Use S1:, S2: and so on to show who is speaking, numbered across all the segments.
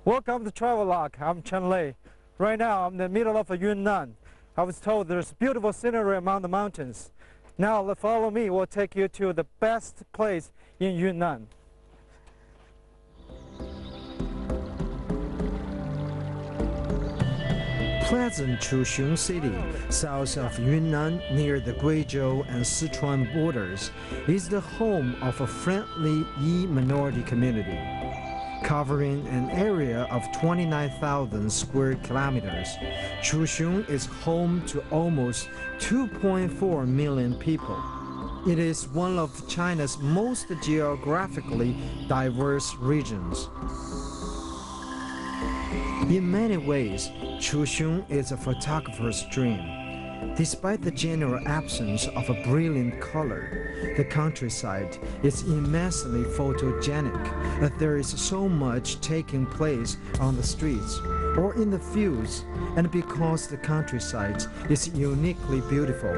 S1: Welcome to Travelog. I'm Chen Lei. Right now I'm in the middle of Yunnan. I was told there's beautiful scenery among the mountains. Now follow me, we'll take you to the best place in Yunnan. Pleasant Chuxiong City, south of Yunnan near the Guizhou and Sichuan borders, is the home of a friendly Yi minority community. Covering an area of 29,000 square kilometers, Chuxiong is home to almost 2.4 million people. It is one of China's most geographically diverse regions. In many ways, Chuxiong is a photographer's dream. Despite the general absence of a brilliant color, the countryside is immensely photogenic, as there is so much taking place on the streets or in the fields, and because the countryside is uniquely beautiful.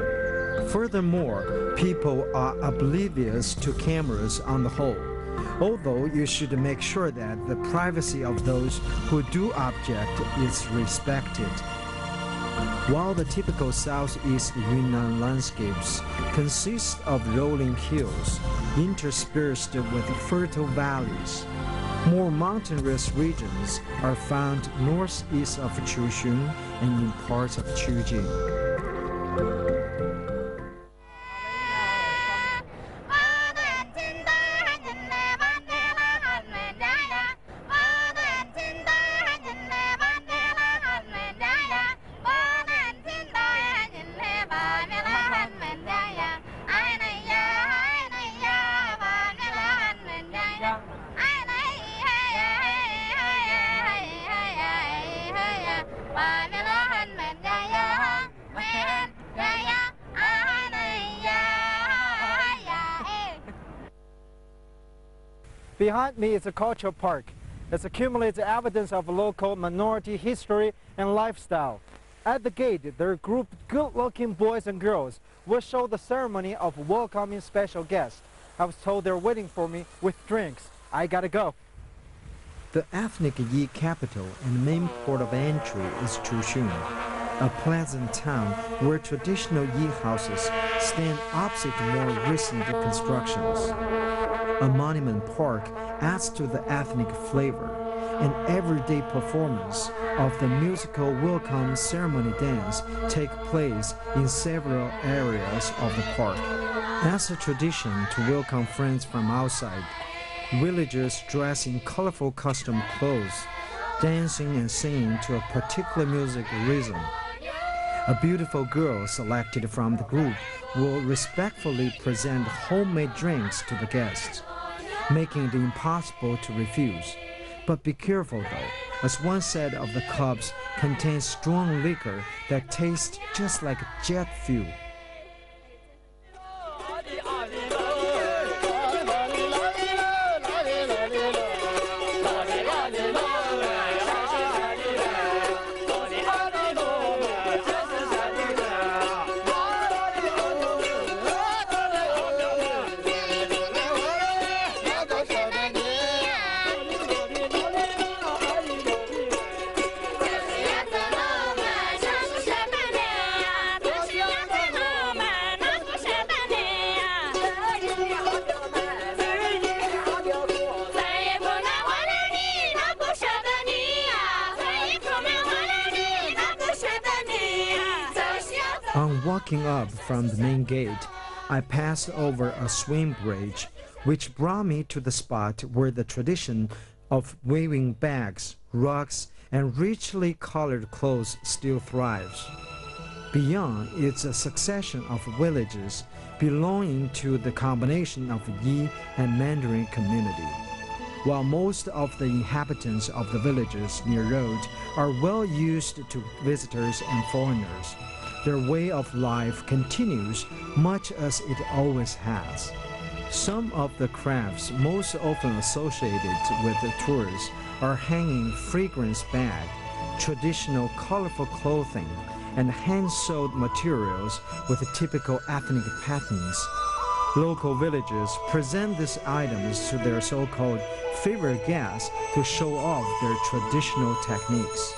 S1: Furthermore, people are oblivious to cameras on the whole, although you should make sure that the privacy of those who do object is respected. While the typical southeast Yunnan landscapes consist of rolling hills interspersed with fertile valleys, more mountainous regions are found northeast of Chuxiong and in parts of Qujing. Behind me is a cultural park. It accumulates evidence of local minority history and lifestyle. At the gate, there are grouped good-looking boys and girls will show the ceremony of welcoming special guests. I was told they're waiting for me with drinks. I gotta go. The ethnic Yi capital and main port of entry is Chuxiong, a pleasant town where traditional Yi houses stand opposite more recent constructions. A monument park adds to the ethnic flavor. An everyday performance of the musical welcome ceremony dance take place in several areas of the park. As a tradition to welcome friends from outside, villagers dress in colorful custom clothes, dancing and singing to a particular music rhythm. A beautiful girl selected from the group will respectfully present homemade drinks to the guests, making it impossible to refuse. But be careful though, as one set of the cups contains strong liquor that tastes just like jet fuel. On walking up from the main gate, I passed over a swing bridge, which brought me to the spot where the tradition of waving bags, rugs, and richly colored clothes still thrives. Beyond is a succession of villages belonging to the combination of Yi and Mandarin community. While most of the inhabitants of the villages near road are well used to visitors and foreigners, their way of life continues much as it always has. Some of the crafts most often associated with the tourists are hanging fragrance bag, traditional colorful clothing, and hand-sewed materials with typical ethnic patterns. Local villagers present these items to their so-called favored guests to show off their traditional techniques.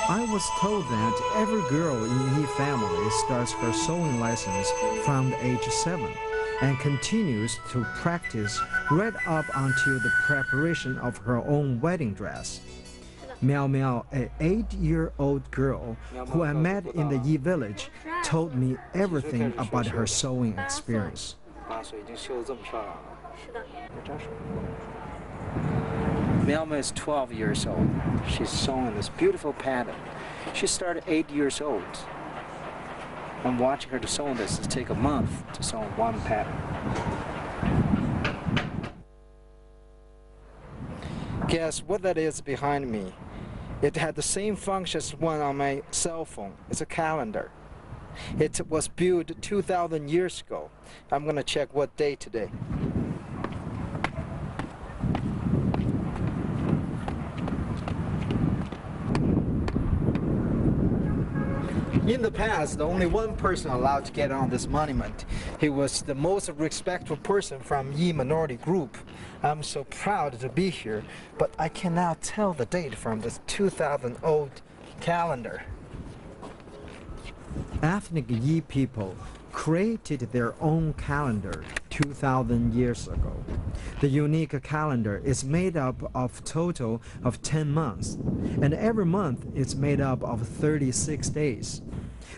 S1: I was told that every girl in Yi family starts her sewing lessons from the age 7 and continues to practice right up until the preparation of her own wedding dress. Miao Miao, an 8-year-old girl who I met in the Yi village, told me everything about her sewing experience. Miao Miao is 12 years old. She's sewing this beautiful pattern. She started 8 years old. I'm watching her to sew this. It takes a month to sew one pattern. Guess what that is behind me? It had the same function as one on my cell phone. It's a calendar. It was built 2,000 years ago. I'm going to check what day today. In the past, only one person allowed to get on this monument. He was the most respectful person from Yi minority group. I'm so proud to be here, but I cannot tell the date from this 2,000-old calendar. Ethnic Yi people created their own calendar 2,000 years ago. The unique calendar is made up of a total of 10 months, and every month is made up of 36 days.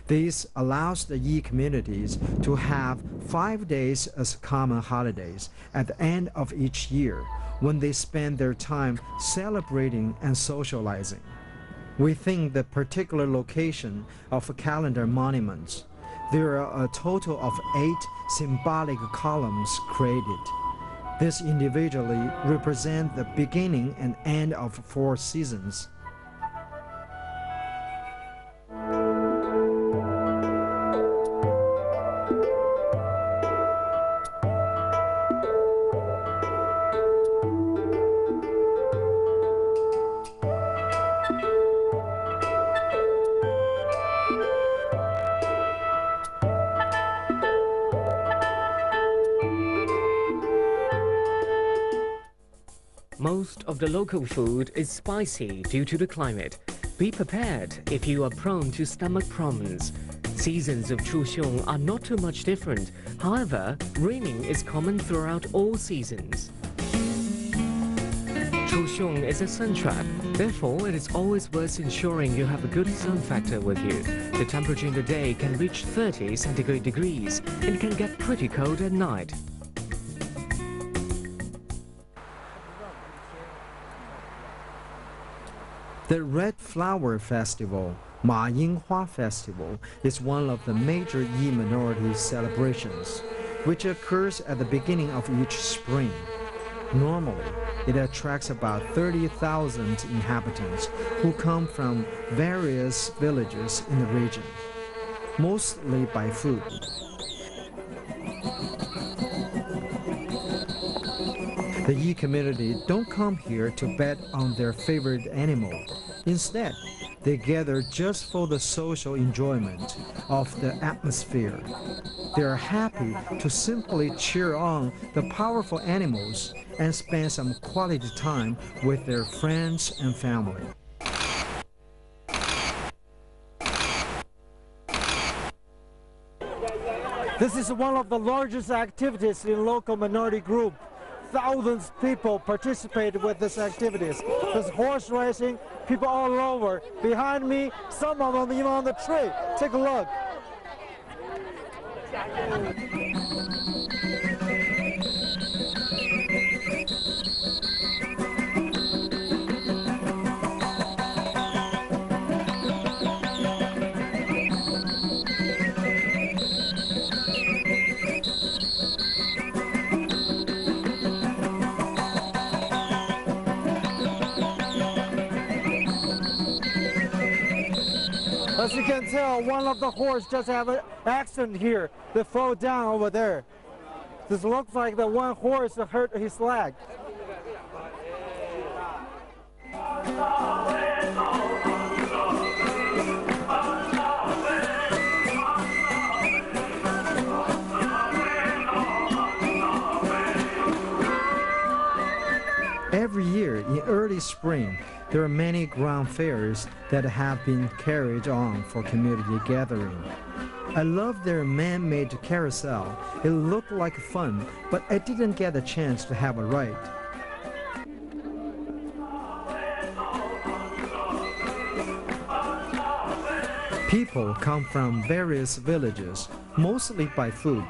S1: This allows the Yi communities to have 5 days as common holidays at the end of each year, when they spend their time celebrating and socializing. Within the particular location of calendar monuments, there are a total of 8 symbolic columns created. These individually represent the beginning and end of 4 seasons.
S2: Most of the local food is spicy due to the climate. Be prepared if you are prone to stomach problems. Seasons of Chuxiong are not too much different. However, raining is common throughout all seasons. Chuxiong is a sun trap. Therefore, it is always worth ensuring you have a good sun factor with you. The temperature in the day can reach 30 centigrade degrees and can get pretty cold at night.
S1: The Red Flower Festival, Ma Yinghua Festival, is one of the major Yi minority celebrations, which occurs at the beginning of each spring. Normally, it attracts about 30,000 inhabitants who come from various villages in the region, mostly by foot. The Yi community don't come here to bet on their favorite animal. Instead, they gather just for the social enjoyment of the atmosphere. They are happy to simply cheer on the powerful animals and spend some quality time with their friends and family. This is one of the largest activities in local minority group. Thousands of people participate with these activities. There's horse racing, people all over. Behind me, some of them even on the tree. Take a look. As you can tell, one of the horses just have an accident here. They fall down over there. This looks like the one horse hurt his leg. Every year in early spring, there are many ground fairs that have been carried on for community gathering. I love their man-made carousel. It looked like fun, but I didn't get a chance to have a ride. People come from various villages, mostly by foot,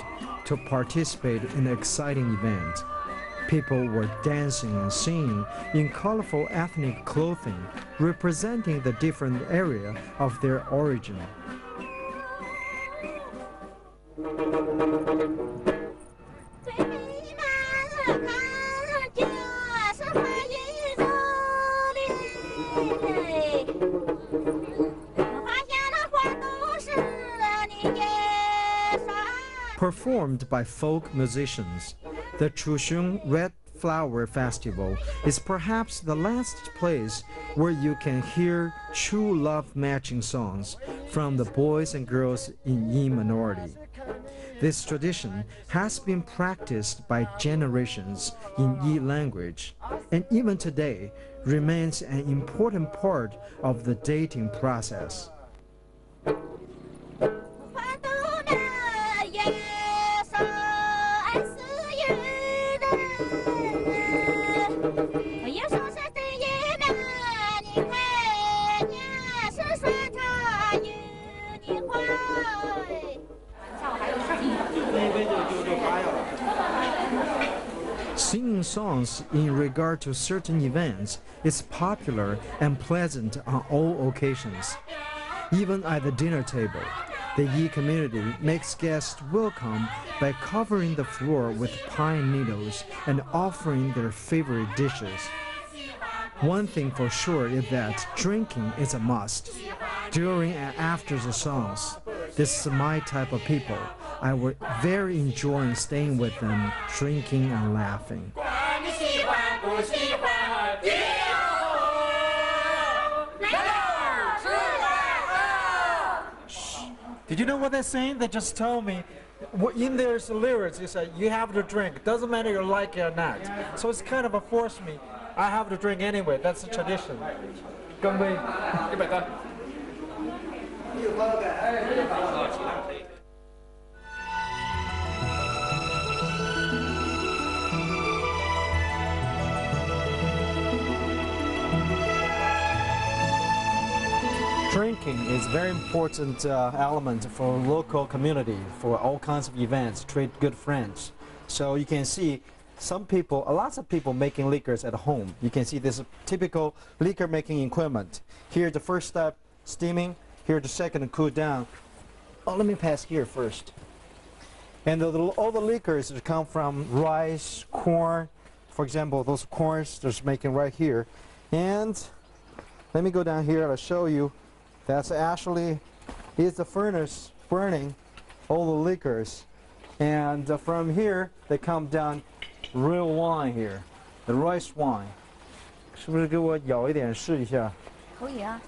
S1: to participate in the exciting event. People were dancing and singing in colorful ethnic clothing, representing the different area of their origin. Performed by folk musicians, the Chuxiong Red Flower Festival is perhaps the last place where you can hear true love matching songs from the boys and girls in Yi minority. This tradition has been practiced by generations in Yi language, and even today remains an important part of the dating process. Singing songs in regard to certain events is popular and pleasant on all occasions. Even at the dinner table, the Yi community makes guests welcome by covering the floor with pine needles and offering their favorite dishes. One thing for sure is that drinking is a must. During and after the songs, this is my type of people. I would very enjoy staying with them, drinking and laughing. Did you know what they're saying? They just told me, in their lyrics, you say, you have to drink. Doesn't matter you like it or not. So it's kind of a force me. I have to drink anyway. That's the tradition. Drinking is a very important element for local community, for all kinds of events, treat good friends. So you can see some people, lots of people making liquors at home. You can see this typical liquor making equipment. Here the first step, steaming. Here the second, cool down. Oh, let me pass here first. And all the liquors that come from rice, corn. For example, those corns they're making right here. And let me go down here. I'll show you. That's actually is the furnace burning all the liquors. And from here, they come down real wine here, the rice wine. 是不是给我舀一点试一下？
S3: 可以啊。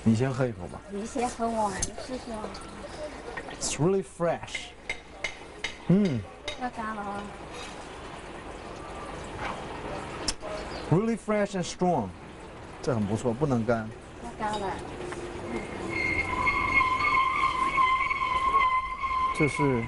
S1: 你先喝一口吧。
S3: 你先喝完，试试啊。
S1: It's really fresh.
S3: 要干了啊。
S1: Really fresh and strong. 这很不错，不能干。
S3: 要干了。
S1: 这是